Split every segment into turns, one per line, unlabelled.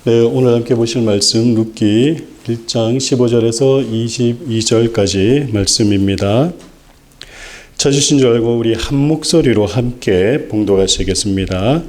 네, 오늘 함께 보실 말씀 룻기 1장 15절에서 22절까지 말씀입니다. 찾으신 줄 알고 우리 한 목소리로 함께 봉독하시겠습니다.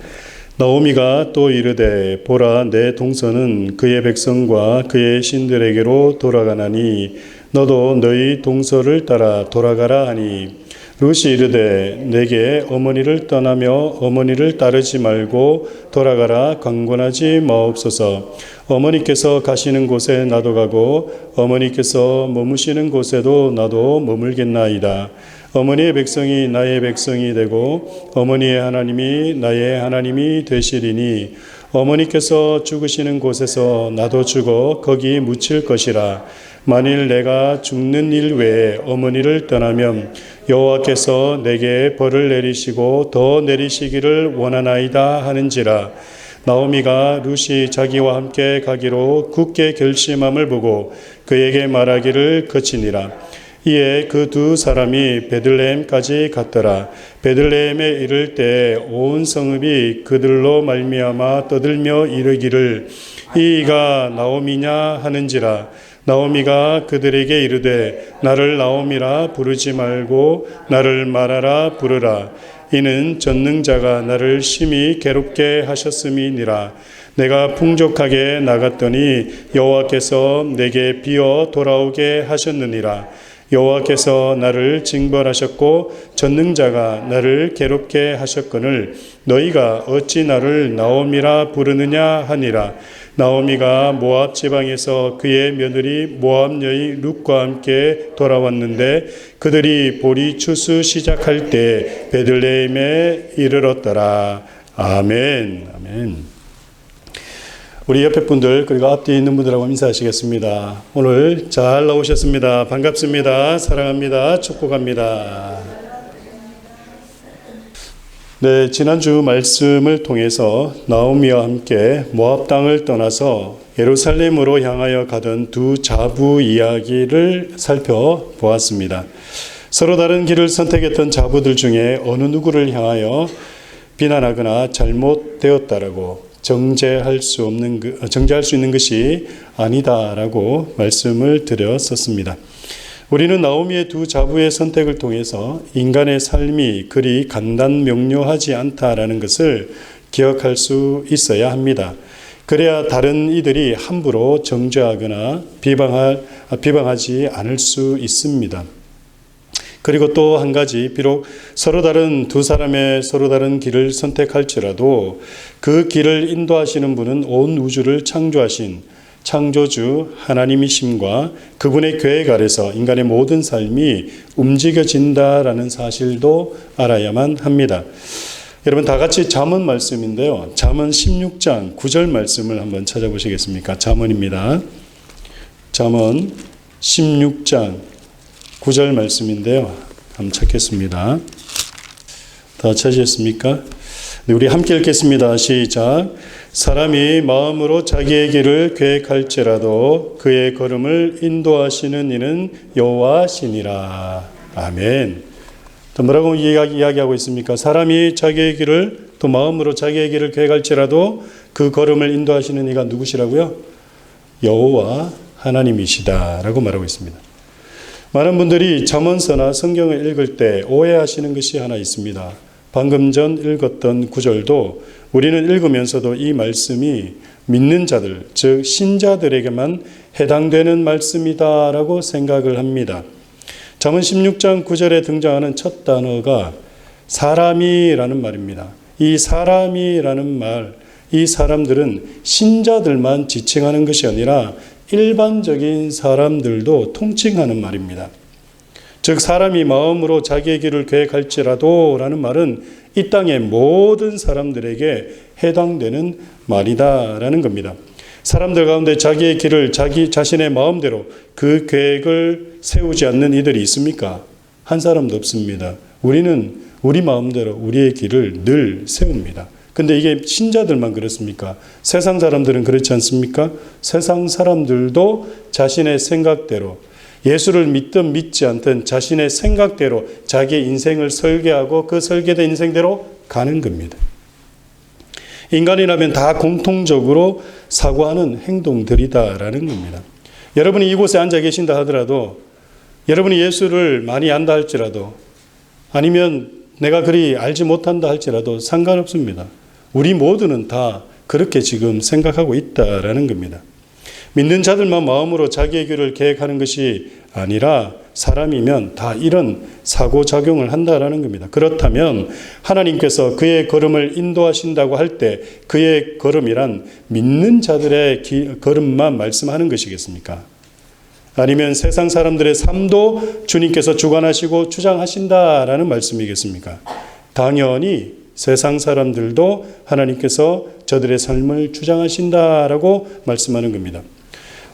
나오미가 또 이르되 보라 내 동서는 그의 백성과 그의 신들에게로 돌아가나니 너도 너희 동서를 따라 돌아가라 하니 룻이 이르되 내게 어머니를 떠나며 어머니를 따르지 말고 돌아가라 강권하지 마옵소서. 어머니께서 가시는 곳에 나도 가고 어머니께서 머무시는 곳에도 나도 머물겠나이다. 어머니의 백성이 나의 백성이 되고 어머니의 하나님이 나의 하나님이 되시리니 어머니께서 죽으시는 곳에서 나도 죽어 거기 묻힐 것이라. 만일 내가 죽는 일 외에 어머니를 떠나면 여호와께서 내게 벌을 내리시고 더 내리시기를 원하나이다 하는지라. 나오미가 룻이 자기와 함께 가기로 굳게 결심함을 보고 그에게 말하기를 그치니라. 이에 그 두 사람이 베들레헴까지 갔더라. 베들레헴에 이를 때 온 성읍이 그들로 말미암아 떠들며 이르기를 이가 나오미냐 하는지라. 나오미가 그들에게 이르되 나를 나오미라 부르지 말고 나를 마라라 부르라. 이는 전능자가 나를 심히 괴롭게 하셨음이니라. 내가 풍족하게 나갔더니 여호와께서 내게 비어 돌아오게 하셨느니라. 여호와께서 나를 징벌하셨고 전능자가 나를 괴롭게 하셨거늘 너희가 어찌 나를 나오미라 부르느냐 하니라. 나오미가 모압 지방에서 그의 며느리 모압 여인 룻과 함께 돌아왔는데 그들이 보리 추수 시작할 때 베들레헴에 이르렀더라. 아멘. 아멘. 우리 옆에 분들 그리고 앞뒤에 있는 분들하고 인사하시겠습니다. 오늘 잘 나오셨습니다. 반갑습니다. 사랑합니다. 축복합니다. 네, 지난주 말씀을 통해서 나오미와 함께 모압 땅을 떠나서 예루살렘으로 향하여 가던 두 자부 이야기를 살펴보았습니다. 서로 다른 길을 선택했던 자부들 중에 어느 누구를 향하여 비난하거나 잘못되었다라고 정죄할 수 있는 것이 아니다라고 말씀을 드렸었습니다. 우리는 나오미의 두 자부의 선택을 통해서 인간의 삶이 그리 간단명료하지 않다라는 것을 기억할 수 있어야 합니다. 그래야 다른 이들이 함부로 정죄하거나 비방하지 않을 수 있습니다. 그리고 또 한 가지, 비록 서로 다른 두 사람의 서로 다른 길을 선택할지라도 그 길을 인도하시는 분은 온 우주를 창조하신 창조주 하나님이심과 그분의 계획 아래서 인간의 모든 삶이 움직여진다라는 사실도 알아야만 합니다. 여러분 다 같이 잠언 말씀인데요. 잠언 16장 9절 말씀을 한번 찾아보시겠습니까? 잠언입니다. 잠언 16장 9절 말씀인데요. 한번 찾겠습니다. 다 찾으셨습니까? 네, 우리 함께 읽겠습니다. 시작. 사람이 마음으로 자기의 길을 계획할지라도 그의 걸음을 인도하시는 이는 여호와시니라. 아멘. 또 뭐라고 이야기하고 있습니까? 사람이 자기의 길을 또 마음으로 자기의 길을 계획할지라도 그 걸음을 인도하시는 이가 누구시라고요? 여호와 하나님이시다라고 말하고 있습니다. 많은 분들이 잠언서나 성경을 읽을 때 오해하시는 것이 하나 있습니다. 방금 전 읽었던 구절도 우리는 읽으면서도 이 말씀이 믿는 자들, 즉 신자들에게만 해당되는 말씀이다라고 생각을 합니다. 잠언 16장 9절에 등장하는 첫 단어가 사람이라는 말입니다. 이 사람이라는 말, 이 사람들은 신자들만 지칭하는 것이 아니라 일반적인 사람들도 통칭하는 말입니다. 즉 사람이 마음으로 자기의 길을 계획할지라도 라는 말은 이 땅의 모든 사람들에게 해당되는 말이다라는 겁니다. 사람들 가운데 자기의 길을 자기 자신의 마음대로 그 계획을 세우지 않는 이들이 있습니까? 한 사람도 없습니다. 우리는 우리 마음대로 우리의 길을 늘 세웁니다. 근데 이게 신자들만 그렇습니까? 세상 사람들은 그렇지 않습니까? 세상 사람들도 자신의 생각대로 예수를 믿든 믿지 않든 자신의 생각대로 자기의 인생을 설계하고 그 설계된 인생대로 가는 겁니다. 인간이라면 다 공통적으로 사고하는 행동들이다라는 겁니다. 여러분이 이곳에 앉아 계신다 하더라도, 여러분이 예수를 많이 안다 할지라도, 아니면 내가 그리 알지 못한다 할지라도 상관없습니다. 우리 모두는 다 그렇게 지금 생각하고 있다라는 겁니다. 믿는 자들만 마음으로 자기의 길을 계획하는 것이 아니라 사람이면 다 이런 사고작용을 한다라는 겁니다. 그렇다면 하나님께서 그의 걸음을 인도하신다고 할 때 그의 걸음이란 믿는 자들의 걸음만 말씀하는 것이겠습니까? 아니면 세상 사람들의 삶도 주님께서 주관하시고 주장하신다라는 말씀이겠습니까? 당연히 세상 사람들도 하나님께서 저들의 삶을 주장하신다라고 말씀하는 겁니다.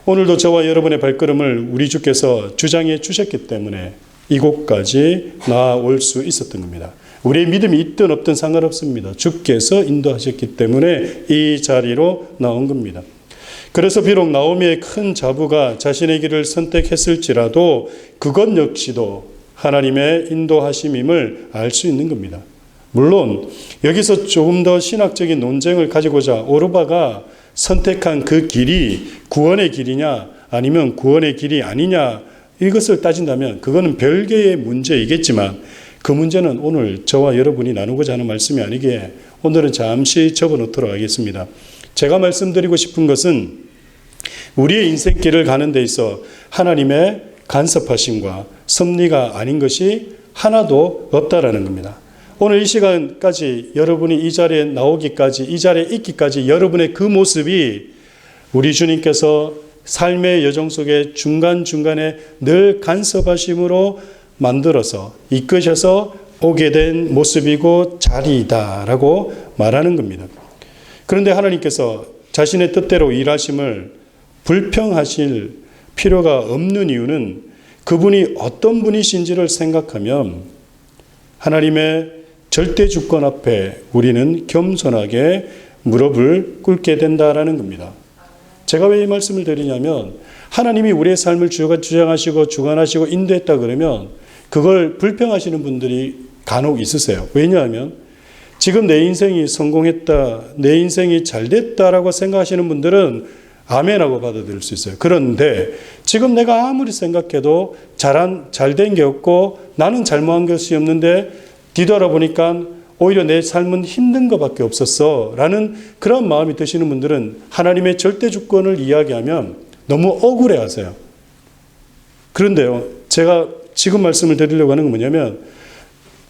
오늘도 저와 여러분의 발걸음을 우리 주께서 주장해 주셨기 때문에 이곳까지 나아올 수 있었던 겁니다. 우리의 믿음이 있든 없든 상관없습니다. 주께서 인도하셨기 때문에 이 자리로 나온 겁니다. 그래서 비록 나오미의 큰 자부가 자신의 길을 선택했을지라도 그것 역시도 하나님의 인도하심임을 알 수 있는 겁니다. 물론 여기서 조금 더 신학적인 논쟁을 가지고자 오르바가 선택한 그 길이 구원의 길이냐 아니면 구원의 길이 아니냐 이것을 따진다면 그거는 별개의 문제이겠지만 그 문제는 오늘 저와 여러분이 나누고자 하는 말씀이 아니기에 오늘은 잠시 접어놓도록 하겠습니다. 제가 말씀드리고 싶은 것은 우리의 인생길을 가는 데 있어 하나님의 간섭하심과 섭리가 아닌 것이 하나도 없다라는 겁니다. 오늘 이 시간까지 여러분이 이 자리에 나오기까지, 이 자리에 있기까지 여러분의 그 모습이 우리 주님께서 삶의 여정 속에 중간중간에 늘 간섭하심으로 만들어서 이끄셔서 오게 된 모습이고 자리이다라고 말하는 겁니다. 그런데 하나님께서 자신의 뜻대로 일하심을 불평하실 필요가 없는 이유는 그분이 어떤 분이신지를 생각하면 하나님의 절대 주권 앞에 우리는 겸손하게 무릎을 꿇게 된다라는 겁니다. 제가 왜 이 말씀을 드리냐면 하나님이 우리의 삶을 주장하시고 주관하시고 인도했다 그러면 그걸 불평하시는 분들이 간혹 있으세요. 왜냐하면 지금 내 인생이 성공했다, 내 인생이 잘됐다라고 생각하시는 분들은 아멘하고 받아들일 수 있어요. 그런데 지금 내가 아무리 생각해도 잘된 게 없고 나는 잘못한 것이 없는데 뒤돌아보니까 오히려 내 삶은 힘든 것밖에 없었어 라는 그런 마음이 드시는 분들은 하나님의 절대 주권을 이야기하면 너무 억울해 하세요. 그런데요, 제가 지금 말씀을 드리려고 하는 건 뭐냐면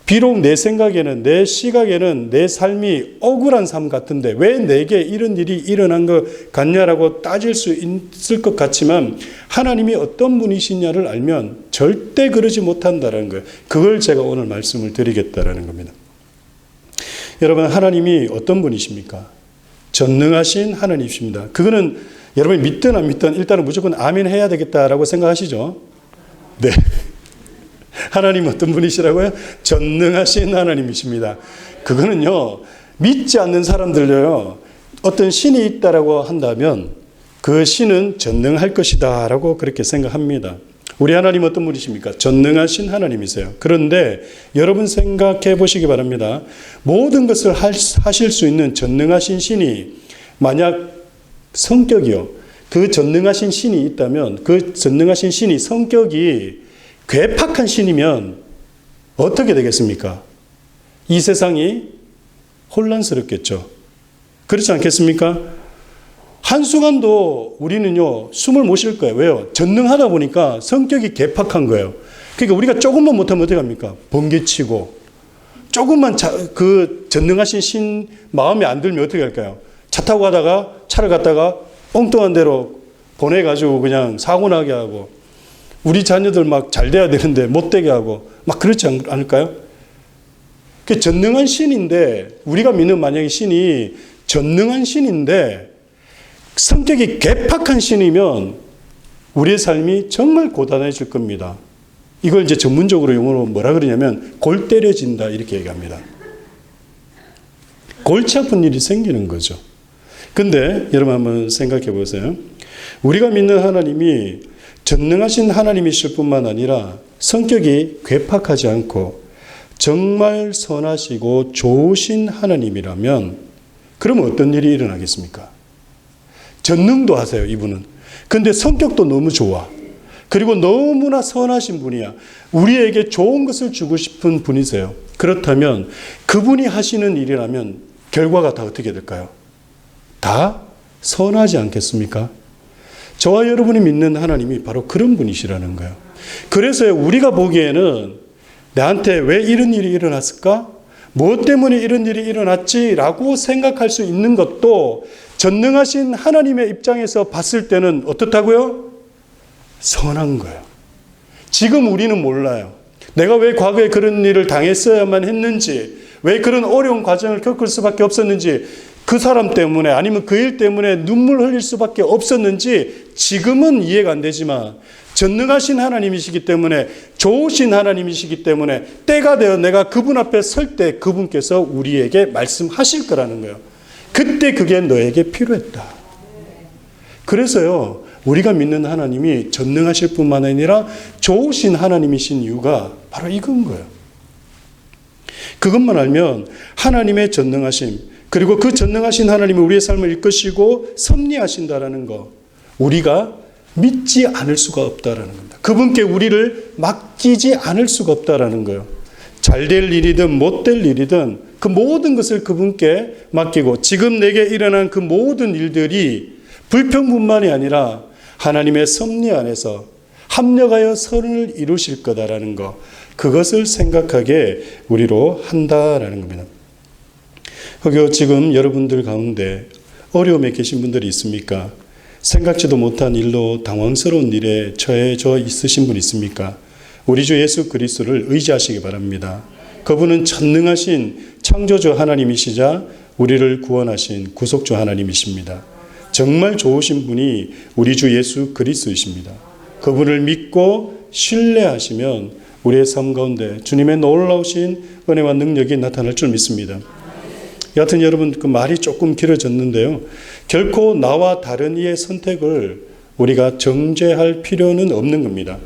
비록 내 생각에는, 내 시각에는 내 삶이 억울한 삶 같은데 왜 내게 이런 일이 일어난 것 같냐라고 따질 수 있을 것 같지만 하나님이 어떤 분이시냐를 알면 절대 그러지 못한다는 거예요. 그걸 제가 오늘 말씀을 드리겠다라는 겁니다. 여러분, 하나님이 어떤 분이십니까? 전능하신 하나님이십니다. 그거는 여러분이 믿든 안 믿든 일단은 무조건 아멘 해야 되겠다라고 생각하시죠? 네. 하나님 어떤 분이시라고요? 전능하신 하나님이십니다. 그거는요, 믿지 않는 사람들도요, 어떤 신이 있다라고 한다면 그 신은 전능할 것이다 라고 그렇게 생각합니다. 우리 하나님 어떤 분이십니까? 전능하신 하나님이세요. 그런데 여러분 생각해 보시기 바랍니다. 모든 것을 하실 수 있는 전능하신 신이 만약 성격이요, 그 전능하신 신이 있다면 그 전능하신 신이 성격이 괴팍한 신이면 어떻게 되겠습니까? 이 세상이 혼란스럽겠죠. 그렇지 않겠습니까? 한순간도 우리는요, 숨을 못 쉴 거예요. 왜요? 전능하다 보니까 성격이 괴팍한 거예요. 그러니까 우리가 조금만 못하면 어떻게 합니까? 번개치고, 조금만 그 전능하신 신 마음에 안 들면 어떻게 할까요? 차 타고 가다가 차를 갖다가 엉뚱한 데로 보내가지고 그냥 사고 나게 하고, 우리 자녀들 막 잘 돼야 되는데 못 되게 하고 막 그렇지 않을까요? 그 전능한 신인데, 우리가 믿는 만약에 신이 전능한 신인데 성격이 괴팍한 신이면 우리의 삶이 정말 고단해질 겁니다. 이걸 이제 전문적으로 용어로 뭐라 그러냐면 골 때려진다 이렇게 얘기합니다. 골치 아픈 일이 생기는 거죠. 근데 여러분 한번 생각해 보세요. 우리가 믿는 하나님이 전능하신 하나님이실 뿐만 아니라 성격이 괴팍하지 않고 정말 선하시고 좋으신 하나님이라면 그러면 어떤 일이 일어나겠습니까? 전능도 하세요, 이분은. 근데 성격도 너무 좋아. 그리고 너무나 선하신 분이야. 우리에게 좋은 것을 주고 싶은 분이세요. 그렇다면 그분이 하시는 일이라면 결과가 다 어떻게 될까요? 다 선하지 않겠습니까? 저와 여러분이 믿는 하나님이 바로 그런 분이시라는 거예요. 그래서 우리가 보기에는 나한테 왜 이런 일이 일어났을까? 무엇 때문에 이런 일이 일어났지라고 생각할 수 있는 것도 전능하신 하나님의 입장에서 봤을 때는 어떻다고요? 선한 거예요. 지금 우리는 몰라요. 내가 왜 과거에 그런 일을 당했어야만 했는지, 왜 그런 어려운 과정을 겪을 수밖에 없었는지, 그 사람 때문에 아니면 그 일 때문에 눈물 흘릴 수밖에 없었는지 지금은 이해가 안 되지만 전능하신 하나님이시기 때문에, 좋으신 하나님이시기 때문에 때가 되어 내가 그분 앞에 설 때 그분께서 우리에게 말씀하실 거라는 거예요. 그때 그게 너에게 필요했다. 그래서요, 우리가 믿는 하나님이 전능하실 뿐만 아니라 좋으신 하나님이신 이유가 바로 이건 거예요. 그것만 알면 하나님의 전능하심, 그리고 그 전능하신 하나님이 우리의 삶을 이끄시고 섭리하신다라는 거, 우리가 믿지 않을 수가 없다라는 겁니다. 그분께 우리를 맡기지 않을 수가 없다라는 거예요. 잘 될 일이든 못 될 일이든 그 모든 것을 그분께 맡기고, 지금 내게 일어난 그 모든 일들이 불평뿐만이 아니라 하나님의 섭리 안에서 합력하여 선을 이루실 거다라는 것, 그것을 생각하게 우리로 한다라는 겁니다. 혹여 지금 여러분들 가운데 어려움에 계신 분들이 있습니까? 생각지도 못한 일로 당황스러운 일에 처해져 있으신 분 있습니까? 우리 주 예수 그리스도를 의지하시기 바랍니다. 그분은 전능하신 창조주 하나님이시자 우리를 구원하신 구속주 하나님이십니다. 정말 좋으신 분이 우리 주 예수 그리스도이십니다. 그분을 믿고 신뢰하시면 우리의 삶 가운데 주님의 놀라우신 은혜와 능력이 나타날 줄 믿습니다. 여하튼 여러분, 그 말이 조금 길어졌는데요. 결코 나와 다른 이의 선택을 우리가 정죄할 필요는 없는 겁니다.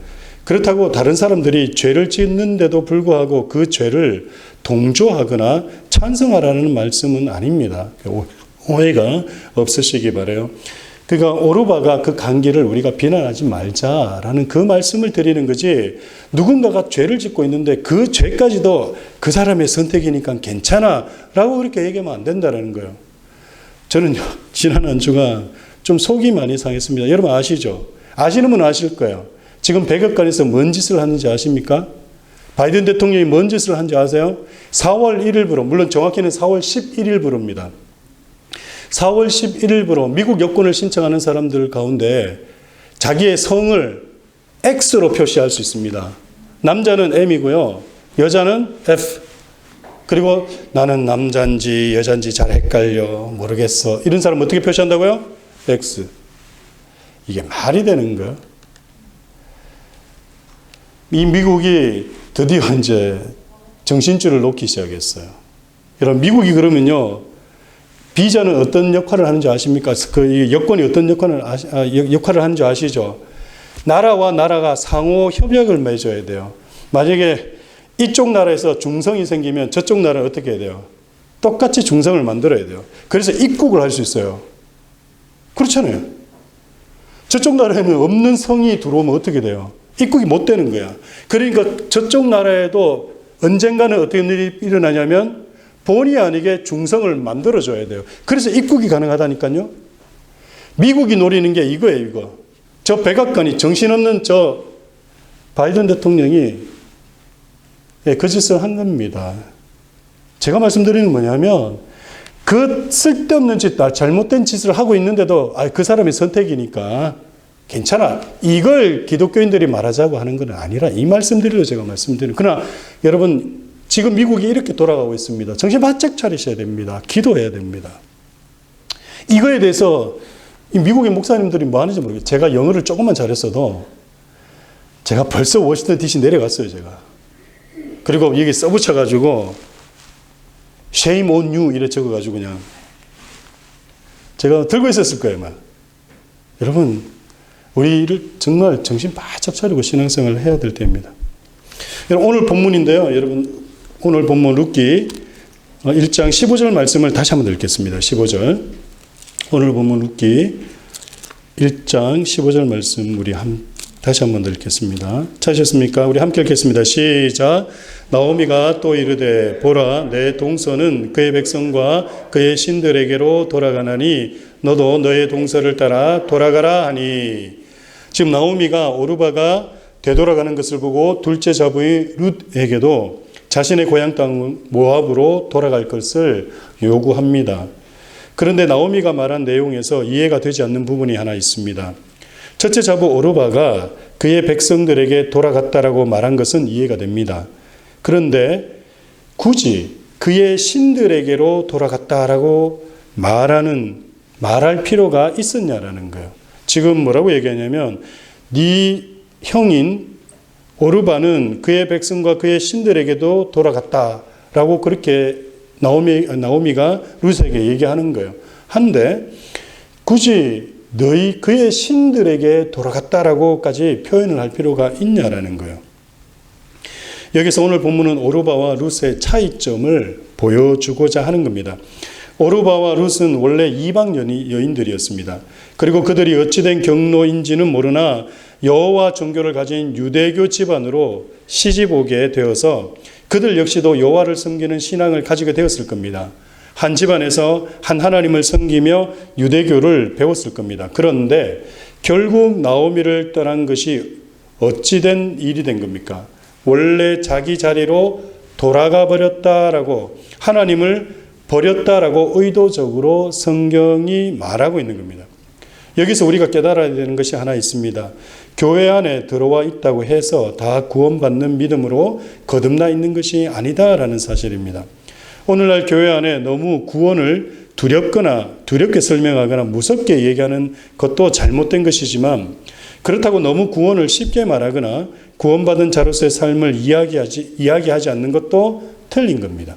그렇다고 다른 사람들이 죄를 짓는데도 불구하고 그 죄를 동조하거나 찬성하라는 말씀은 아닙니다. 오해가 없으시기 바라요. 그러니까 오르바가 그 간기를 우리가 비난하지 말자라는 그 말씀을 드리는 거지, 누군가가 죄를 짓고 있는데 그 죄까지도 그 사람의 선택이니까 괜찮아 라고 그렇게 얘기하면 안 된다는 거예요. 저는 지난 한 주가 좀 속이 많이 상했습니다. 여러분 아시죠? 아시는 분은 아실 거예요. 지금 백악관에서 뭔 짓을 하는지 아십니까? 바이든 대통령이 뭔 짓을 하는지 아세요? 4월 1일부로, 물론 정확히는 4월 11일부로입니다. 4월 11일부로 미국 여권을 신청하는 사람들 가운데 자기의 성을 X로 표시할 수 있습니다. 남자는 M이고요. 여자는 F. 그리고 나는 남자인지 여자인지 잘 헷갈려 모르겠어. 이런 사람 어떻게 표시한다고요? X. 이게 말이 되는 거예요. 이 미국이 드디어 이제 정신줄을 놓기 시작했어요. 여러분, 미국이 그러면요, 비자는 어떤 역할을 하는지 아십니까? 그 여권이 어떤 역할을 하는지 아시죠? 나라와 나라가 상호 협약을 맺어야 돼요. 만약에 이쪽 나라에서 중성이 생기면 저쪽 나라는 어떻게 해야 돼요? 똑같이 중성을 만들어야 돼요. 그래서 입국을 할 수 있어요. 그렇잖아요. 저쪽 나라에는 없는 성이 들어오면 어떻게 돼요? 입국이 못 되는 거야. 그러니까 저쪽 나라에도 언젠가는 어떤 일이 일어나냐면 본의 아니게 중성을 만들어줘야 돼요. 그래서 입국이 가능하다니까요. 미국이 노리는 게 이거예요, 이거. 저 백악관이, 정신없는 저 바이든 대통령이 그 짓을 한 겁니다. 제가 말씀드리는 뭐냐면, 그 쓸데없는 짓, 잘못된 짓을 하고 있는데도 그 사람의 선택이니까 괜찮아, 이걸 기독교인들이 말하자고 하는 건 아니라 이 말씀드리려 제가 말씀드리는. 그러나 여러분, 지금 미국이 이렇게 돌아가고 있습니다. 정신 바짝 차리셔야 됩니다. 기도해야 됩니다. 이거에 대해서 이 미국의 목사님들이 뭐 하는지 모르겠어요. 제가 영어를 조금만 잘했어도 제가 벌써 워싱턴 DC 내려갔어요, 제가. 그리고 여기 써붙여가지고 shame on you 이래 적어가지고 그냥 제가 들고 있었을 거예요, 막. 여러분, 우리를 정말 정신 바짝 차리고 신앙생활을 해야 될 때입니다. 여러분, 오늘 본문인데요. 여러분, 오늘 본문 룻기 1장 15절 말씀을 다시 한번 읽겠습니다. 15절. 오늘 본문 룻기 1장 15절 말씀 우리 다시 한번 읽겠습니다. 찾으셨습니까? 우리 함께 읽겠습니다. 시작. 나오미가 또 이르되 보라 내 동서는 그의 백성과 그의 신들에게로 돌아가나니 너도 너의 동서를 따라 돌아가라 하니. 지금 나오미가 오르바가 되돌아가는 것을 보고 둘째 자부의 룻에게도 자신의 고향 땅 모압으로 돌아갈 것을 요구합니다. 그런데 나오미가 말한 내용에서 이해가 되지 않는 부분이 하나 있습니다. 첫째 자부 오르바가 그의 백성들에게 돌아갔다라고 말한 것은 이해가 됩니다. 그런데 굳이 그의 신들에게로 돌아갔다라고 말할 필요가 있었냐라는 거예요. 지금 뭐라고 얘기하냐면 네 형인 오르바는 그의 백성과 그의 신들에게도 돌아갔다라고 그렇게 나오미가 룻에게 얘기하는 거예요. 한데 굳이 그의 신들에게 돌아갔다라고까지 표현을 할 필요가 있냐라는 거예요. 여기서 오늘 본문은 오르바와 룻의 차이점을 보여주고자 하는 겁니다. 오르바와 룻은 원래 이방 여인들이었습니다. 그리고 그들이 어찌된 경로인지는 모르나 여호와 종교를 가진 유대교 집안으로 시집 오게 되어서 그들 역시도 여호와를 섬기는 신앙을 가지게 되었을 겁니다. 한 집안에서 한 하나님을 섬기며 유대교를 배웠을 겁니다. 그런데 결국 나오미를 떠난 것이 어찌된 일이 된 겁니까? 원래 자기 자리로 돌아가 버렸다라고, 하나님을 버렸다라고 의도적으로 성경이 말하고 있는 겁니다. 여기서 우리가 깨달아야 되는 것이 하나 있습니다. 교회 안에 들어와 있다고 해서 다 구원받는 믿음으로 거듭나 있는 것이 아니다라는 사실입니다. 오늘날 교회 안에 너무 구원을 두렵게 설명하거나 무섭게 얘기하는 것도 잘못된 것이지만, 그렇다고 너무 구원을 쉽게 말하거나 구원받은 자로서의 삶을 이야기하지 않는 것도 틀린 겁니다.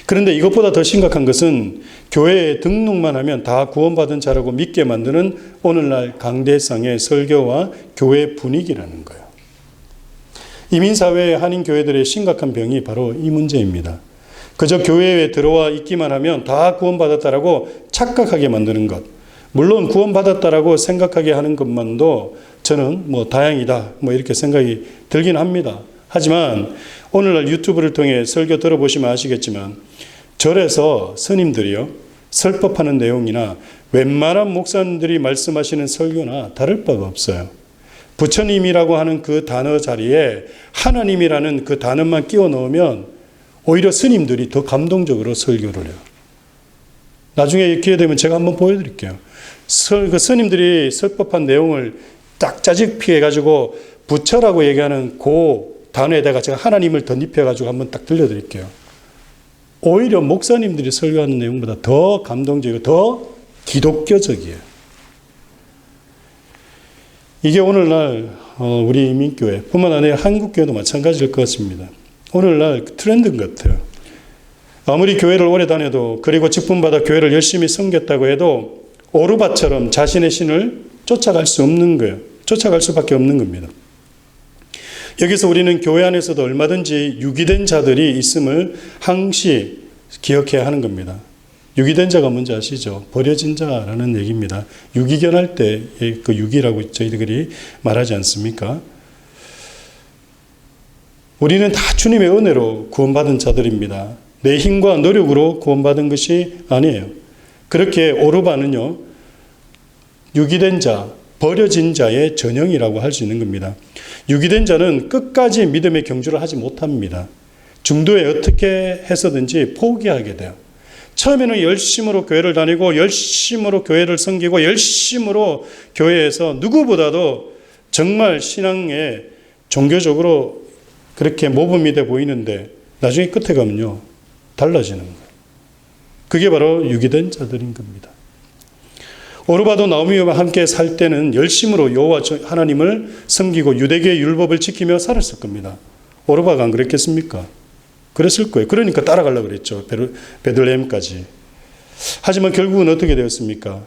그런데 이것보다 더 심각한 것은 교회에 등록만 하면 다 구원받은 자라고 믿게 만드는 오늘날 강대상의 설교와 교회 분위기라는 거예요. 이민사회의 한인교회들의 심각한 병이 바로 이 문제입니다. 그저 교회에 들어와 있기만 하면 다 구원받았다라고 착각하게 만드는 것. 물론 구원받았다라고 생각하게 하는 것만도 저는 다행이다 이렇게 생각이 들긴 합니다. 하지만 오늘날 유튜브를 통해 설교 들어보시면 아시겠지만 절에서 스님들이요 설법하는 내용이나 웬만한 목사님들이 말씀하시는 설교나 다를 바가 없어요. 부처님이라고 하는 그 단어 자리에 하나님이라는 그 단어만 끼워 넣으면 오히려 스님들이 더 감동적으로 설교를 해요. 나중에 기회 되면 제가 한번 보여드릴게요. 그 스님들이 설법한 내용을 딱 짜집피해가지고 부처라고 얘기하는 그 단어에다가 제가 하나님을 덧입혀가지고 한번 딱 들려드릴게요. 오히려 목사님들이 설교하는 내용보다 더 감동적이고 더 기독교적이에요. 이게 오늘날 우리 이민교회 뿐만 아니라 한국교회도 마찬가지일 것 같습니다. 오늘날 트렌드인 것 같아요. 아무리 교회를 오래 다녀도, 그리고 직분받아 교회를 열심히 섬겼다고 해도 오르바처럼 자신의 신을 쫓아갈 수 없는 거예요. 쫓아갈 수밖에 없는 겁니다. 여기서 우리는 교회 안에서도 얼마든지 유기된 자들이 있음을 항시 기억해야 하는 겁니다. 유기된 자가 뭔지 아시죠? 버려진 자라는 얘기입니다. 유기견할 때 그 유기라고 저희들이 말하지 않습니까? 우리는 다 주님의 은혜로 구원받은 자들입니다. 내 힘과 노력으로 구원받은 것이 아니에요. 그렇게 오르바는요, 유기된 자, 버려진 자의 전형이라고 할 수 있는 겁니다. 유기된 자는 끝까지 믿음의 경주를 하지 못합니다. 중도에 어떻게 해서든지 포기하게 돼요. 처음에는 열심으로 교회를 다니고 열심으로 교회를 섬기고 열심으로 교회에서 누구보다도 정말 신앙에 종교적으로 그렇게 모범이 돼 보이는데 나중에 끝에 가면요 달라지는 거예요. 그게 바로 유기된 자들인 겁니다. 오르바도 나오미와 함께 살 때는 열심으로 여호와 하나님을 섬기고 유대계의 율법을 지키며 살았을 겁니다. 오르바가 안 그랬겠습니까? 그랬을 거예요. 그러니까 따라가려고 그랬죠. 베들레헴까지. 하지만 결국은 어떻게 되었습니까?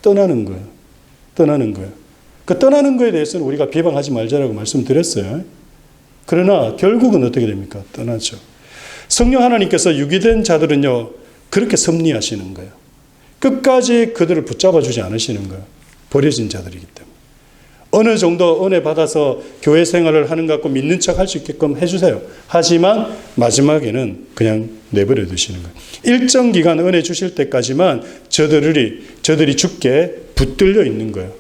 떠나는 거예요. 떠나는 거예요. 그 떠나는 거에 대해서는 우리가 비방하지 말자라고 말씀드렸어요. 그러나 결국은 어떻게 됩니까? 떠나죠. 성령 하나님께서 유기된 자들은요, 그렇게 섭리하시는 거예요. 끝까지 그들을 붙잡아 주지 않으시는 거예요. 버려진 자들이기 때문에. 어느 정도 은혜 받아서 교회 생활을 하는 것 같고 믿는 척 할 수 있게끔 해주세요. 하지만 마지막에는 그냥 내버려 두시는 거예요. 일정 기간 은혜 주실 때까지만 저들이 죽게 붙들려 있는 거예요.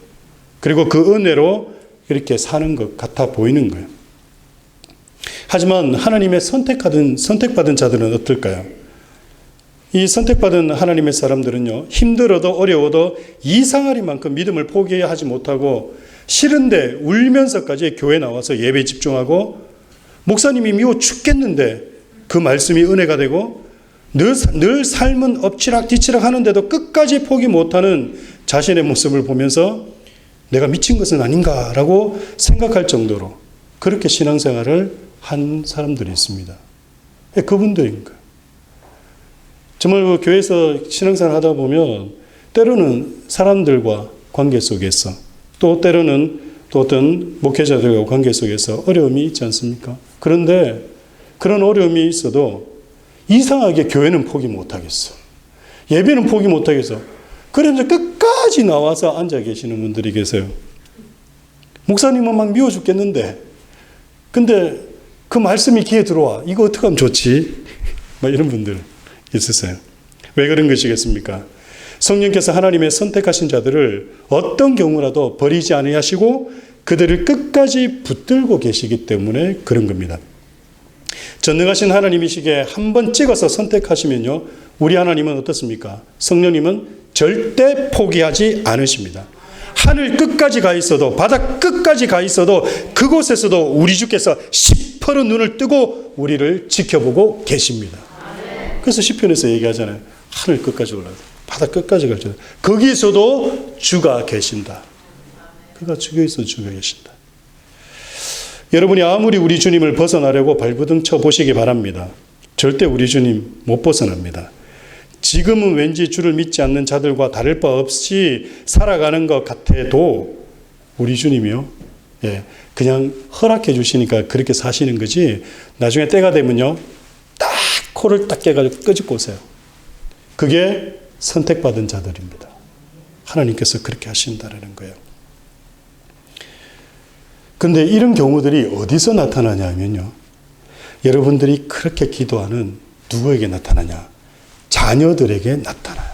그리고 그 은혜로 이렇게 사는 것 같아 보이는 거예요. 하지만 하나님의 선택받은 자들은 어떨까요? 이 선택받은 하나님의 사람들은요, 힘들어도 어려워도 이상하리만큼 믿음을 포기하지 못하고 싫은데 울면서까지 교회 나와서 예배 집중하고, 목사님이 미워 죽겠는데 그 말씀이 은혜가 되고, 늘 삶은 엎치락뒤치락 하는데도 끝까지 포기 못하는 자신의 모습을 보면서 내가 미친 것은 아닌가라고 생각할 정도로 그렇게 신앙생활을 한 사람들이 있습니다. 그분들인 거예요. 정말 교회에서 신앙생활 하다 보면 때로는 사람들과 관계 속에서, 또 때로는 또 어떤 목회자들과 관계 속에서 어려움이 있지 않습니까? 그런데 그런 어려움이 있어도 이상하게 교회는 포기 못하겠어. 예배는 포기 못하겠어. 그러면서 끝까지 나와서 앉아 계시는 분들이 계세요. 목사님은 막 미워 죽겠는데, 근데 그 말씀이 귀에 들어와. 이거 어떻게 하면 좋지? 막 이런 분들 있으세요. 왜 그런 것이겠습니까? 성령께서 하나님의 선택하신 자들을 어떤 경우라도 버리지 아니하시고 그들을 끝까지 붙들고 계시기 때문에 그런 겁니다. 전능하신 하나님이시기에 한 번 찍어서 선택하시면요, 우리 하나님은 어떻습니까? 성령님은 절대 포기하지 않으십니다. 하늘 끝까지 가 있어도, 바다 끝까지 가 있어도 그곳에서도 우리 주께서 시퍼런 눈을 뜨고 우리를 지켜보고 계십니다. 그래서 시편에서 얘기하잖아요. 하늘 끝까지 올라가, 바다 끝까지 가죠. 거기서도 주가 계신다. 그가 주께서 주가 계신다. 여러분이 아무리 우리 주님을 벗어나려고 발부둥 쳐 보시기 바랍니다. 절대 우리 주님 못 벗어납니다. 지금은 왠지 주를 믿지 않는 자들과 다를 바 없이 살아가는 것 같아도 우리 주님이요, 그냥 허락해 주시니까 그렇게 사시는 거지, 나중에 때가 되면요, 딱 코를 딱 깨가지고 끄집고 오세요. 그게 선택받은 자들입니다. 하나님께서 그렇게 하신다는 거예요. 근데 이런 경우들이 어디서 나타나냐 하면요, 여러분들이 그렇게 기도하는 누구에게 나타나냐? 자녀들에게 나타나요.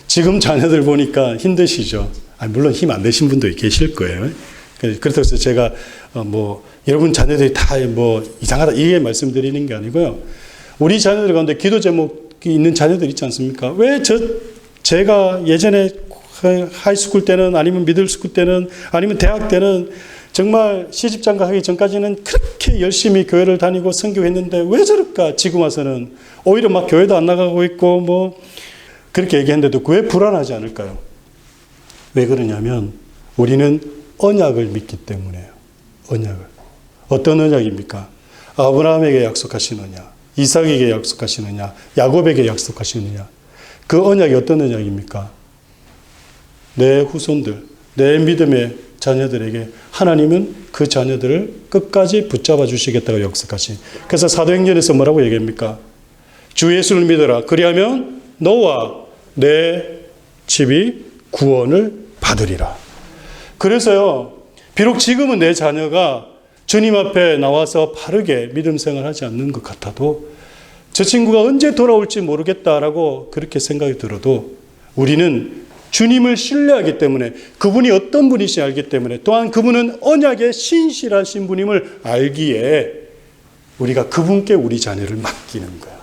지금 자녀들 보니까 힘드시죠? 물론 힘 안 되신 분도 계실 거예요. 그래서 제가 여러분 자녀들이 다 이상하다 이게 말씀드리는 게 아니고요. 우리 자녀들 가운데 기도 제목이 있는 자녀들 있지 않습니까? 왜 제가 예전에 하이스쿨 때는, 아니면 미들스쿨 때는, 아니면 대학 때는 정말 시집장가 하기 전까지는 그렇게 열심히 교회를 다니고 선교했는데 왜 저럴까? 지금 와서는 오히려 막 교회도 안 나가고 있고 그렇게 얘기했는데도 왜 불안하지 않을까요? 왜 그러냐면 우리는 언약을 믿기 때문에요. 언약을. 어떤 언약입니까? 아브라함에게 약속하신 언약, 이삭에게 약속하신 언약, 야곱에게 약속하신 언약. 그 언약이 어떤 언약입니까? 내 후손들, 내 믿음의 자녀들에게 하나님은 그 자녀들을 끝까지 붙잡아 주시겠다고 약속하신. 그래서 사도행전에서 뭐라고 얘기합니까? 주 예수를 믿어라. 그리하면 너와 내 집이 구원을 받으리라. 그래서요, 비록 지금은 내 자녀가 주님 앞에 나와서 바르게 믿음 생활하지 않는 것 같아도, 저 친구가 언제 돌아올지 모르겠다라고 그렇게 생각이 들어도 우리는 주님을 신뢰하기 때문에, 그분이 어떤 분이신지 알기 때문에, 또한 그분은 언약에 신실하신 분임을 알기에 우리가 그분께 우리 자녀를 맡기는 거예요.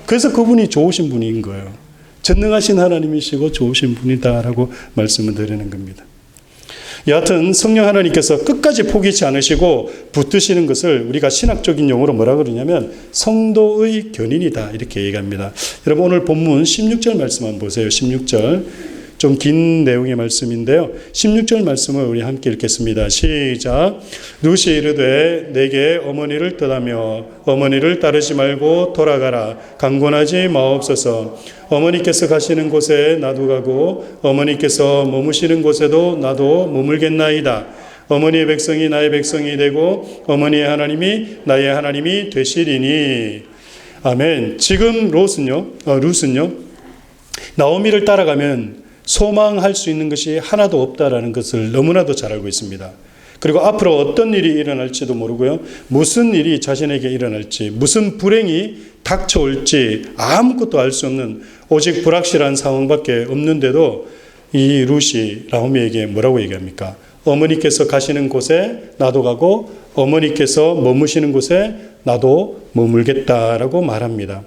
그래서 그분이 좋으신 분인 거예요. 전능하신 하나님이시고 좋으신 분이다라고 말씀을 드리는 겁니다. 여하튼 성령 하나님께서 끝까지 포기치 않으시고 붙드시는 것을 우리가 신학적인 용어로 뭐라 그러냐면 성도의 견인이다, 이렇게 얘기합니다. 여러분 오늘 본문 16절 말씀 한번 보세요. 16절. 좀 긴 내용의 말씀인데요. 16절 말씀을 우리 함께 읽겠습니다. 시작. 룻이 이르되 내게 어머니를 떠나며 어머니를 따르지 말고 돌아가라. 강권하지 마옵소서. 어머니께서 가시는 곳에 나도 가고 어머니께서 머무시는 곳에도 나도 머물겠나이다. 어머니의 백성이 나의 백성이 되고 어머니의 하나님이 나의 하나님이 되시리니. 아멘. 지금 룻은요, 나오미를 따라가면 소망할 수 있는 것이 하나도 없다라는 것을 너무나도 잘 알고 있습니다. 그리고 앞으로 어떤 일이 일어날지도 모르고요, 무슨 일이 자신에게 일어날지, 무슨 불행이 닥쳐올지 아무것도 알 수 없는 오직 불확실한 상황밖에 없는데도 이 룻이 나오미에게 뭐라고 얘기합니까? 어머니께서 가시는 곳에 나도 가고 어머니께서 머무시는 곳에 나도 머물겠다라고 말합니다.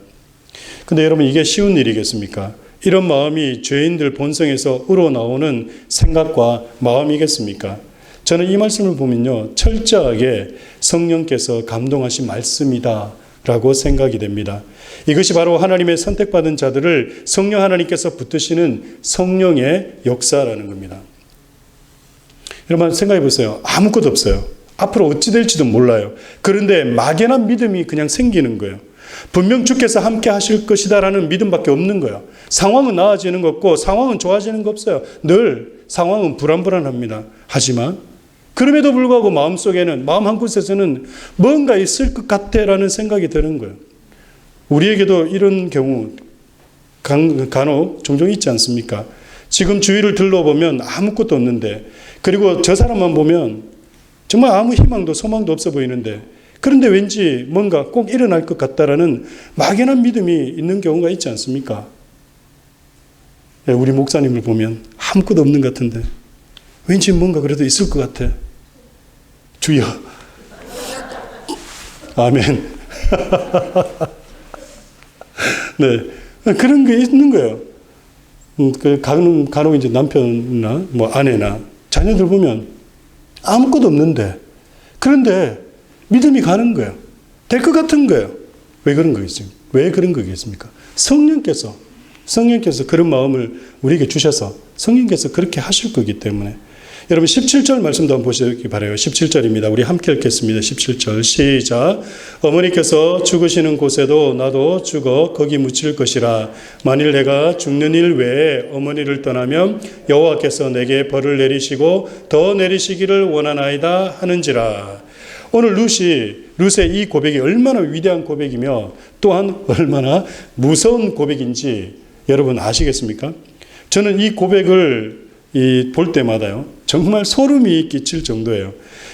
근데 여러분, 이게 쉬운 일이겠습니까? 이런 마음이 죄인들 본성에서 우러나오는 생각과 마음이겠습니까? 저는 이 말씀을 보면요, 철저하게 성령께서 감동하신 말씀이다 라고 생각이 됩니다. 이것이 바로 하나님의 선택받은 자들을 성령 하나님께서 붙드시는 성령의 역사라는 겁니다. 여러분 생각해 보세요. 아무것도 없어요. 앞으로 어찌 될지도 몰라요. 그런데 막연한 믿음이 그냥 생기는 거예요. 분명 주께서 함께 하실 것이다라는 믿음밖에 없는 거예요. 상황은 나아지는 것 없고 상황은 좋아지는 것 없어요. 늘 상황은 불안합니다. 하지만 그럼에도 불구하고 마음속에는, 마음 한곳에서는 뭔가 있을 것 같아라는 생각이 드는 거예요. 우리에게도 이런 경우 간혹 종종 있지 않습니까? 지금 주위를 둘러보면 아무것도 없는데, 그리고 저 사람만 보면 정말 아무 희망도 소망도 없어 보이는데, 그런데 왠지 뭔가 꼭 일어날 것 같다라는 막연한 믿음이 있는 경우가 있지 않습니까? 우리 목사님을 보면 아무것도 없는 것 같은데 왠지 뭔가 그래도 있을 것 같아. 주여. 아멘. 네. 그런 게 있는 거예요. 간혹 이제 남편이나 뭐 아내나 자녀들 보면 아무것도 없는데, 그런데 믿음이 가는 거예요. 될 것 같은 거예요. 왜 그런 거겠습니까? 왜 그런 거겠습니까? 성령께서 그런 마음을 우리에게 주셔서 성령께서 그렇게 하실 거기 때문에. 여러분 17절 말씀도 한번 보시기 바라요. 17절입니다. 우리 함께 읽겠습니다. 17절 시작. 어머니께서 죽으시는 곳에도 나도 죽어 거기 묻힐 것이라. 만일 내가 죽는 일 외에 어머니를 떠나면 여호와께서 내게 벌을 내리시고 더 내리시기를 원하나이다 하는지라. 오늘 룻의 이 고백이 얼마나 위대한 고백이며 또한 얼마나 무서운 고백인지 여러분 아시겠습니까? 저는 이 고백을 볼 때마다요, 정말 소름이 끼칠 정도예요.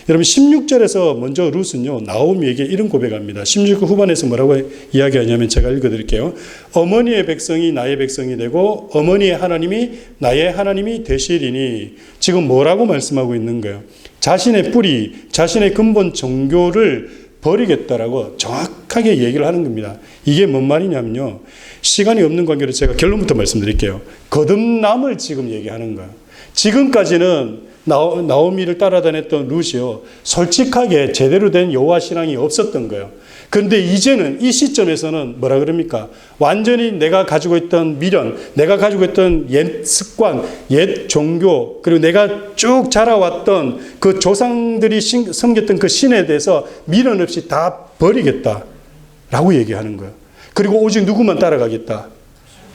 여러분 16절에서 먼저 룻은요, 나오미에게 이런 고백합니다. 16절 후반에서 뭐라고 이야기하냐면 제가 읽어드릴게요. 어머니의 백성이 나의 백성이 되고 어머니의 하나님이 나의 하나님이 되시리니. 지금 뭐라고 말씀하고 있는 거예요? 자신의 뿌리, 자신의 근본 종교를 버리겠다라고 정확하게 얘기를 하는 겁니다. 이게 뭔 말이냐면요, 시간이 없는 관계로 제가 결론부터 말씀드릴게요. 거듭남을 지금 얘기하는 거예요. 지금까지는 나오미를 따라다녔던 룻이요, 솔직하게 제대로 된 여호와 신앙이 없었던 거예요. 그런데 이제는 이 시점에서는 뭐라 그럽니까? 완전히 내가 가지고 있던 미련, 내가 가지고 있던 옛 습관, 옛 종교, 그리고 내가 쭉 자라왔던 그 조상들이 섬겼던 그 신에 대해서 미련 없이 다 버리겠다라고 얘기하는 거예요. 그리고 오직 누구만 따라가겠다?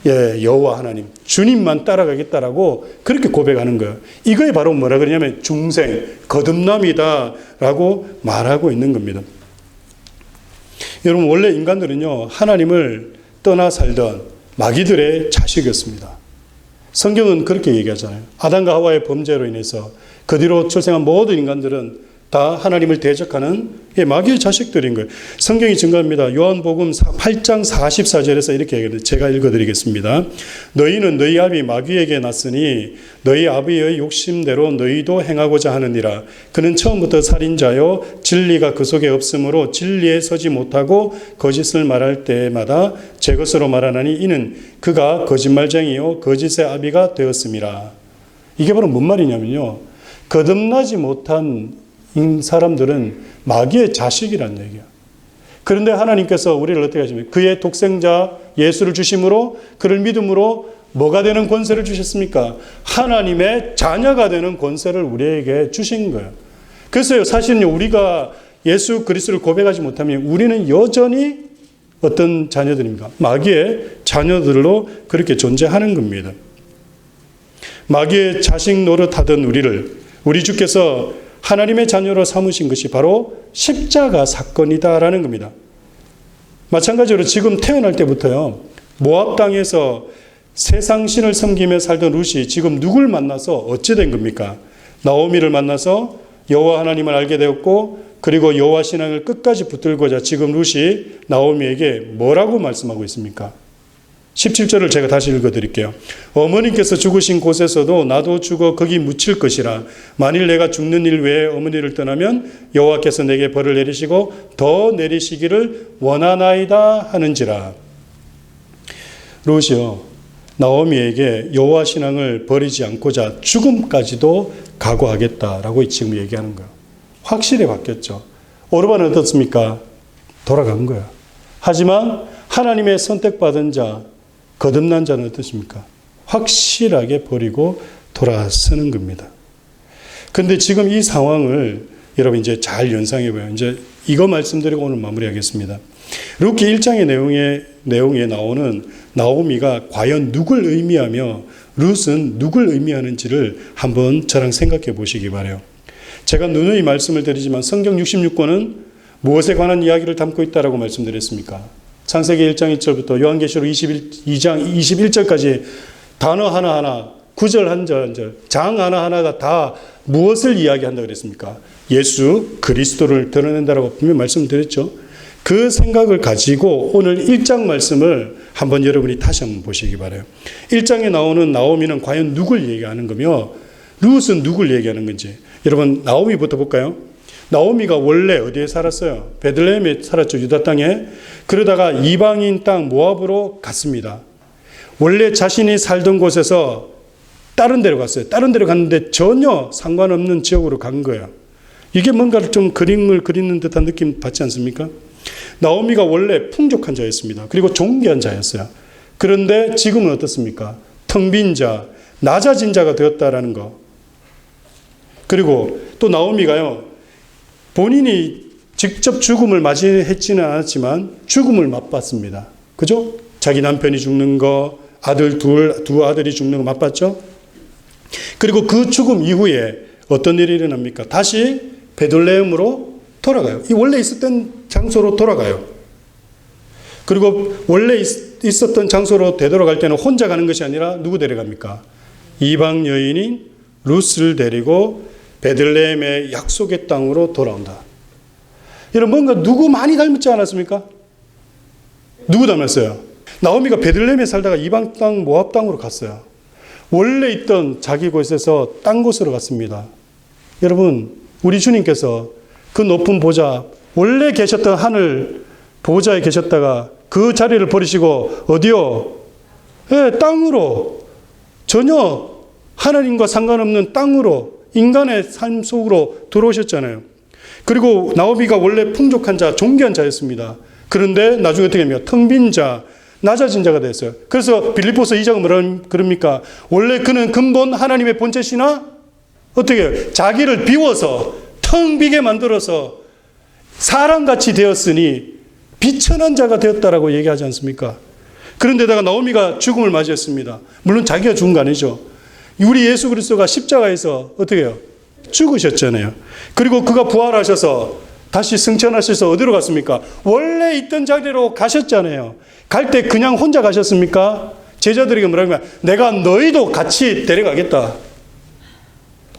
여호와 하나님, 주님만 따라가겠다라고 그렇게 고백하는 거예요. 이거에 바로 뭐라 그러냐면 중생, 거듭남이다라고 말하고 있는 겁니다. 여러분 원래 인간들은요, 하나님을 떠나 살던 마귀들의 자식이었습니다. 성경은 그렇게 얘기하잖아요. 아담과 하와의 범죄로 인해서 그 뒤로 출생한 모든 인간들은 다 하나님을 대적하는 마귀의 자식들인 거예요. 성경이 증거합니다. 요한복음 8장 44절에서 이렇게 얘기합니다. 제가 읽어드리겠습니다. 너희는 너희 아비 마귀에게 났으니 너희 아비의 욕심대로 너희도 행하고자 하느니라. 그는 처음부터 살인자요 진리가 그 속에 없으므로 진리에 서지 못하고 거짓을 말할 때마다 제 것으로 말하나니 이는 그가 거짓말쟁이요 거짓의 아비가 되었음이라. 이게 바로 뭔 말이냐면요, 거듭나지 못한 사람들은 마귀의 자식이란 얘기야. 그런데 하나님께서 우리를 어떻게 하십니까? 그의 독생자 예수를 주심으로, 그를 믿음으로 뭐가 되는 권세를 주셨습니까? 하나님의 자녀가 되는 권세를 우리에게 주신 거예요. 그래서 사실은 우리가 예수 그리스도를 고백하지 못하면 우리는 여전히 어떤 자녀들입니까? 마귀의 자녀들로 그렇게 존재하는 겁니다. 마귀의 자식 노릇하던 우리 주께서 하나님의 자녀로 삼으신 것이 바로 십자가 사건이다라는 겁니다. 마찬가지로 지금 태어날 때부터요, 모압 땅에서 세상 신을 섬기며 살던 룻이 지금 누굴 만나서 어찌 된 겁니까? 나오미를 만나서 여호와 하나님을 알게 되었고, 그리고 여호와 신앙을 끝까지 붙들고자 지금 룻이 나오미에게 뭐라고 말씀하고 있습니까? 17절을 제가 다시 읽어드릴게요. 어머니께서 죽으신 곳에서도 나도 죽어 거기 묻힐 것이라. 만일 내가 죽는 일 외에 어머니를 떠나면 여호와께서 내게 벌을 내리시고 더 내리시기를 원하나이다 하는지라. 룻이요, 나오미에게 여호와 신앙을 버리지 않고자 죽음까지도 각오하겠다라고 지금 얘기하는 거예요. 확실히 바뀌었죠. 오르반은 어떻습니까? 돌아간 거예요. 하지만 하나님의 선택받은 자, 거듭난 자는 어떻습니까? 확실하게 버리고 돌아서는 겁니다. 그런데 지금 이 상황을 여러분 이제 잘 연상해 봐요. 이제 이거 말씀드리고 오늘 마무리하겠습니다. 룻기 1장의 내용에 나오는 나오미가 과연 누굴 의미하며 룻은 누굴 의미하는지를 한번 저랑 생각해 보시기 바라요. 제가 누누이 말씀을 드리지만 성경 66권은 무엇에 관한 이야기를 담고 있다라고 말씀드렸습니까? 창세기 1장 1절부터 요한계시록 2장 21절까지 단어 하나하나, 구절 한 절 한 절, 장 하나하나가 다 무엇을 이야기한다고 그랬습니까? 예수 그리스도를 드러낸다라고 분명히 말씀드렸죠. 그 생각을 가지고 오늘 1장 말씀을 한번 여러분이 다시 한번 보시기 바라요. 1장에 나오는 나오미는 과연 누굴 얘기하는 거며 룻은 누굴 얘기하는 건지. 여러분 나오미부터 볼까요? 나오미가 원래 어디에 살았어요? 베들레헴에 살았죠. 유다 땅에. 그러다가 이방인 땅 모압으로 갔습니다. 원래 자신이 살던 곳에서 다른 데로 갔어요. 다른 데로 갔는데 전혀 상관없는 지역으로 간 거예요. 이게 뭔가 좀 그림을 그리는 듯한 느낌 받지 않습니까? 나오미가 원래 풍족한 자였습니다. 그리고 존귀한 자였어요. 그런데 지금은 어떻습니까? 텅 빈 자, 낮아진 자가 되었다라는 거. 그리고 또 나오미가요, 본인이 직접 죽음을 맞이했지는 않았지만 죽음을 맛봤습니다. 그죠? 자기 남편이 죽는 거, 두 아들이 죽는 거 맛봤죠? 그리고 그 죽음 이후에 어떤 일이 일어납니까? 다시 베들레헴으로 돌아가요. 이 원래 있었던 장소로 돌아가요. 그리고 원래 있었던 장소로 되돌아갈 때는 혼자 가는 것이 아니라 누구 데려갑니까? 이방 여인인 룻을 데리고 베들레헴의 약속의 땅으로 돌아온다. 여러분 뭔가 누구 많이 닮았지 않았습니까? 누구 닮았어요? 나오미가 베들레헴에 살다가 이방 땅 모압 땅으로 갔어요. 원래 있던 자기 곳에서 딴 곳으로 갔습니다. 여러분 우리 주님께서 그 높은 보좌, 원래 계셨던 하늘 보좌에 계셨다가 그 자리를 버리시고 어디요? 땅으로, 전혀 하나님과 상관없는 땅으로, 인간의 삶 속으로 들어오셨잖아요. 그리고 나오미가 원래 풍족한 자, 존귀한 자였습니다. 그런데 나중에 어떻게 합니까? 텅 빈 자, 낮아진 자가 됐어요. 그래서 빌립보서 2장은 뭐라 그럽니까? 원래 그는 근본 하나님의 본체시나 어떻게 자기를 비워서 텅 비게 만들어서 사람같이 되었으니 비천한 자가 되었다라고 얘기하지 않습니까? 그런데다가 나오미가 죽음을 맞이했습니다. 물론 자기가 죽은 거 아니죠. 우리 예수 그리스도가 십자가에서 어떻게 해요? 죽으셨잖아요. 그리고 그가 부활하셔서 다시 승천하셔서 어디로 갔습니까? 원래 있던 자리로 가셨잖아요. 갈 때 그냥 혼자 가셨습니까? 제자들에게 뭐라고 하면 내가 너희도 같이 데려가겠다.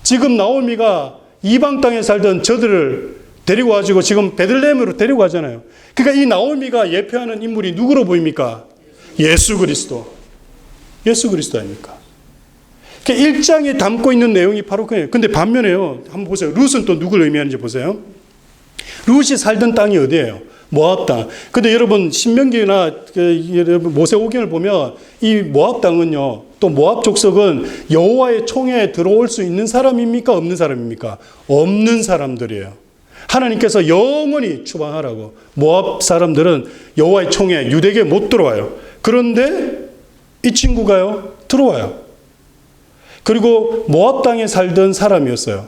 지금 나오미가 이방 땅에 살던 저들을 데리고 와가지고 지금 베들레헴으로 데리고 가잖아요. 그러니까 이 나오미가 예표하는 인물이 누구로 보입니까? 예수 그리스도. 예수 그리스도 아닙니까? 그러니까 1장에 담고 있는 내용이 바로 그예요. 근데 반면에요. 한번 보세요. 룻은 또 누구를 의미하는지 보세요. 룻이 살던 땅이 어디예요? 모압 땅. 근데 여러분 신명기나 모세오경을 보면 이 모압 땅은요, 또 모압 족속은 여호와의 총회에 들어올 수 있는 사람입니까? 없는 사람입니까? 없는 사람들이에요. 하나님께서 영원히 추방하라고. 모압 사람들은 여호와의 총회, 유대교에 못 들어와요. 그런데 이 친구가요, 들어와요. 그리고 모압 땅에 살던 사람이었어요.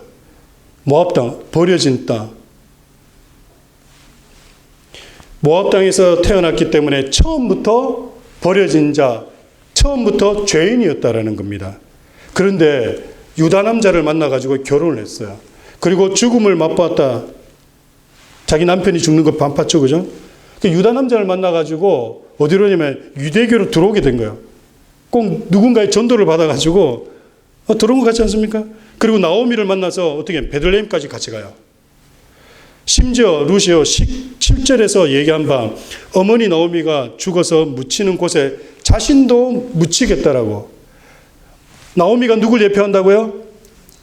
모압 땅, 버려진 땅. 모압 땅에서 태어났기 때문에 처음부터 버려진 자, 처음부터 죄인이었다라는 겁니다. 그런데 유다 남자를 만나가지고 결혼을 했어요. 그리고 죽음을 맛보았다. 자기 남편이 죽는 거 반팠죠, 그죠? 그 유다 남자를 만나가지고 어디로 냐면 유대교로 들어오게 된 거예요. 꼭 누군가의 전도를 받아가지고 들어온 것 같지 않습니까? 그리고 나오미를 만나서 어떻게 베들레헴까지 같이 가요. 심지어 루시오 17절에서 얘기한 바 어머니 나오미가 죽어서 묻히는 곳에 자신도 묻히겠다라고. 나오미가 누굴 예표한다고요?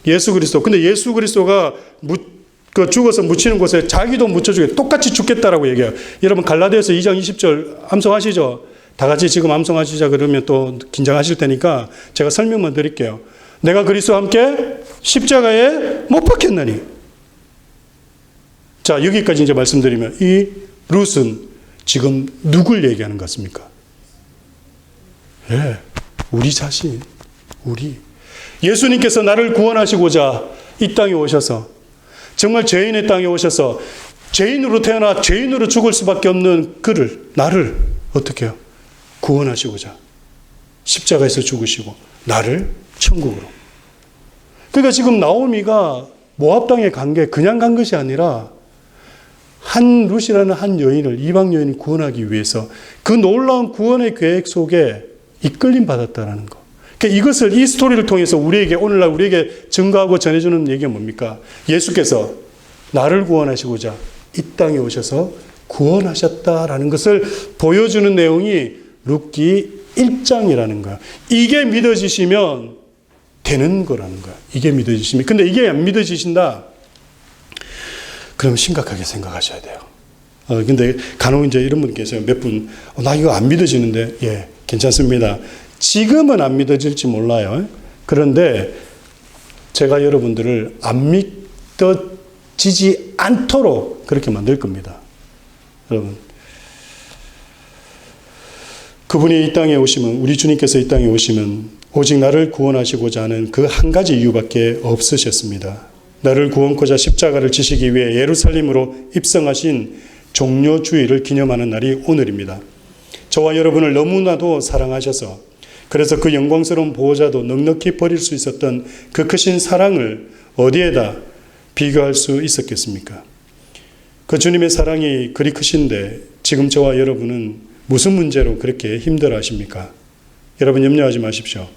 예수 그리스도. 근데 예수 그리스도가 죽어서 묻히는 곳에 자기도 묻혀주게 똑같이 죽겠다라고 얘기해요. 여러분 갈라디아서 2장 20절 암송하시죠? 다 같이 지금 암송하시자 그러면 또 긴장하실 테니까 제가 설명만 드릴게요. 내가 그리스도와 함께 십자가에 못 박혔나니. 자, 여기까지 이제 말씀드리면 이 룻은 지금 누굴 얘기하는 것 같습니까? 예, 우리 자신, 우리. 예수님께서 나를 구원하시고자 이 땅에 오셔서 정말 죄인의 땅에 오셔서 죄인으로 태어나 죄인으로 죽을 수밖에 없는 그를, 나를 어떻게 해요? 구원하시고자 십자가에서 죽으시고 나를 천국으로. 그러니까 지금 나오미가 모압 땅에 간 게 그냥 간 것이 아니라 한 룻이라는 한 여인을, 이방 여인을 구원하기 위해서 그 놀라운 구원의 계획 속에 이끌림 받았다는 거. 그러니까 이것을, 이 스토리를 통해서 우리에게, 오늘날 우리에게 증거하고 전해주는 얘기가 뭡니까? 예수께서 나를 구원하시고자 이 땅에 오셔서 구원하셨다라는 것을 보여주는 내용이 룻기 1장이라는 거야. 이게 믿어지시면 되는 거라는 거야. 이게 믿어지시면. 근데 이게 안 믿어지신다? 그럼 심각하게 생각하셔야 돼요. 근데 간혹 이제 이런 분 계세요. 몇 분, 나 이거 안 믿어지는데. 예, 괜찮습니다. 지금은 안 믿어질지 몰라요. 그런데 제가 여러분들을 안 믿어지지 않도록 그렇게 만들 겁니다. 여러분. 그분이 이 땅에 오시면, 우리 주님께서 이 땅에 오시면 오직 나를 구원하시고자 하는 그 한 가지 이유밖에 없으셨습니다. 나를 구원코자 십자가를 지시기 위해 예루살렘으로 입성하신 종료주의를 기념하는 날이 오늘입니다. 저와 여러분을 너무나도 사랑하셔서 그래서 그 영광스러운 보호자도 넉넉히 버릴 수 있었던 그 크신 사랑을 어디에다 비교할 수 있었겠습니까? 그 주님의 사랑이 그리 크신데 지금 저와 여러분은 무슨 문제로 그렇게 힘들어 하십니까? 여러분 염려하지 마십시오.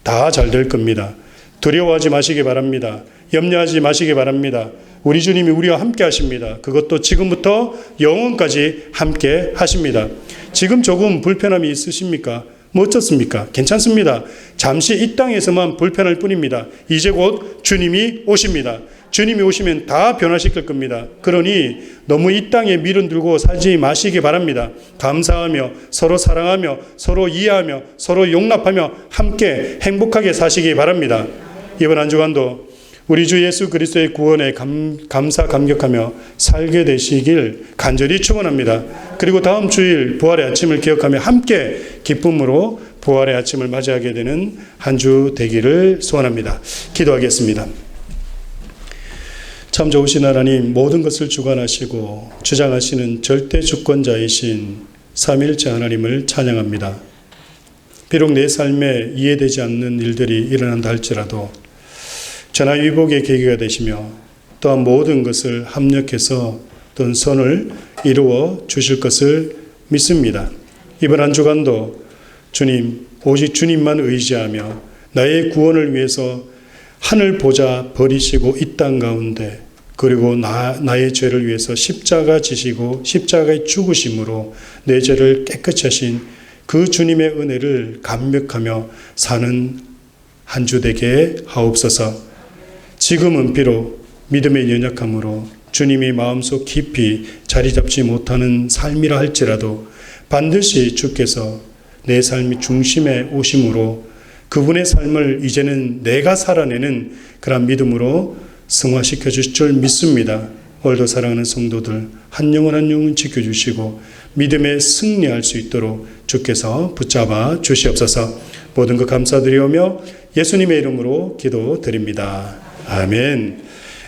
다 잘 될 겁니다. 두려워하지 마시기 바랍니다. 염려하지 마시기 바랍니다. 우리 주님이 우리와 함께 하십니다. 그것도 지금부터 영원까지 함께 하십니다. 지금 조금 불편함이 있으십니까? 뭐 어떻습니까? 괜찮습니다. 잠시 이 땅에서만 불편할 뿐입니다. 이제 곧 주님이 오십니다. 주님이 오시면 다 변화시킬 겁니다. 그러니 너무 이 땅에 미련 들고 살지 마시기 바랍니다. 감사하며 서로 사랑하며 서로 이해하며 서로 용납하며 함께 행복하게 사시기 바랍니다. 이번 한 주간도 우리 주 예수 그리스도의 구원에 감사 감격하며 살게 되시길 간절히 축원합니다. 그리고 다음 주일 부활의 아침을 기억하며 함께 기쁨으로 부활의 아침을 맞이하게 되는 한 주 되기를 소원합니다. 기도하겠습니다. 참 좋으신 하나님, 모든 것을 주관하시고 주장하시는 절대 주권자이신 삼위일체 하나님을 찬양합니다. 비록 내 삶에 이해되지 않는 일들이 일어난다 할지라도 전화위복의 계기가 되시며 또한 모든 것을 합력해서 어떤 선을 이루어 주실 것을 믿습니다. 이번 한 주간도 주님, 오직 주님만 의지하며 나의 구원을 위해서 하늘 보좌 버리시고 이 땅 가운데 그리고 나의 죄를 위해서 십자가 지시고 십자가에 죽으심으로 내 죄를 깨끗이 하신 그 주님의 은혜를 감격하며 사는 한 주 되게 하옵소서. 지금은 비록 믿음의 연약함으로 주님이 마음속 깊이 자리 잡지 못하는 삶이라 할지라도 반드시 주께서 내 삶이 중심에 오심으로 그분의 삶을 이제는 내가 살아내는 그런 믿음으로 승화시켜 주실 줄 믿습니다. 오늘도 사랑하는 성도들 한 영혼 한 영혼 지켜주시고 믿음에 승리할 수 있도록 주께서 붙잡아 주시옵소서. 모든 것 감사드리오며 예수님의 이름으로 기도드립니다. 아멘.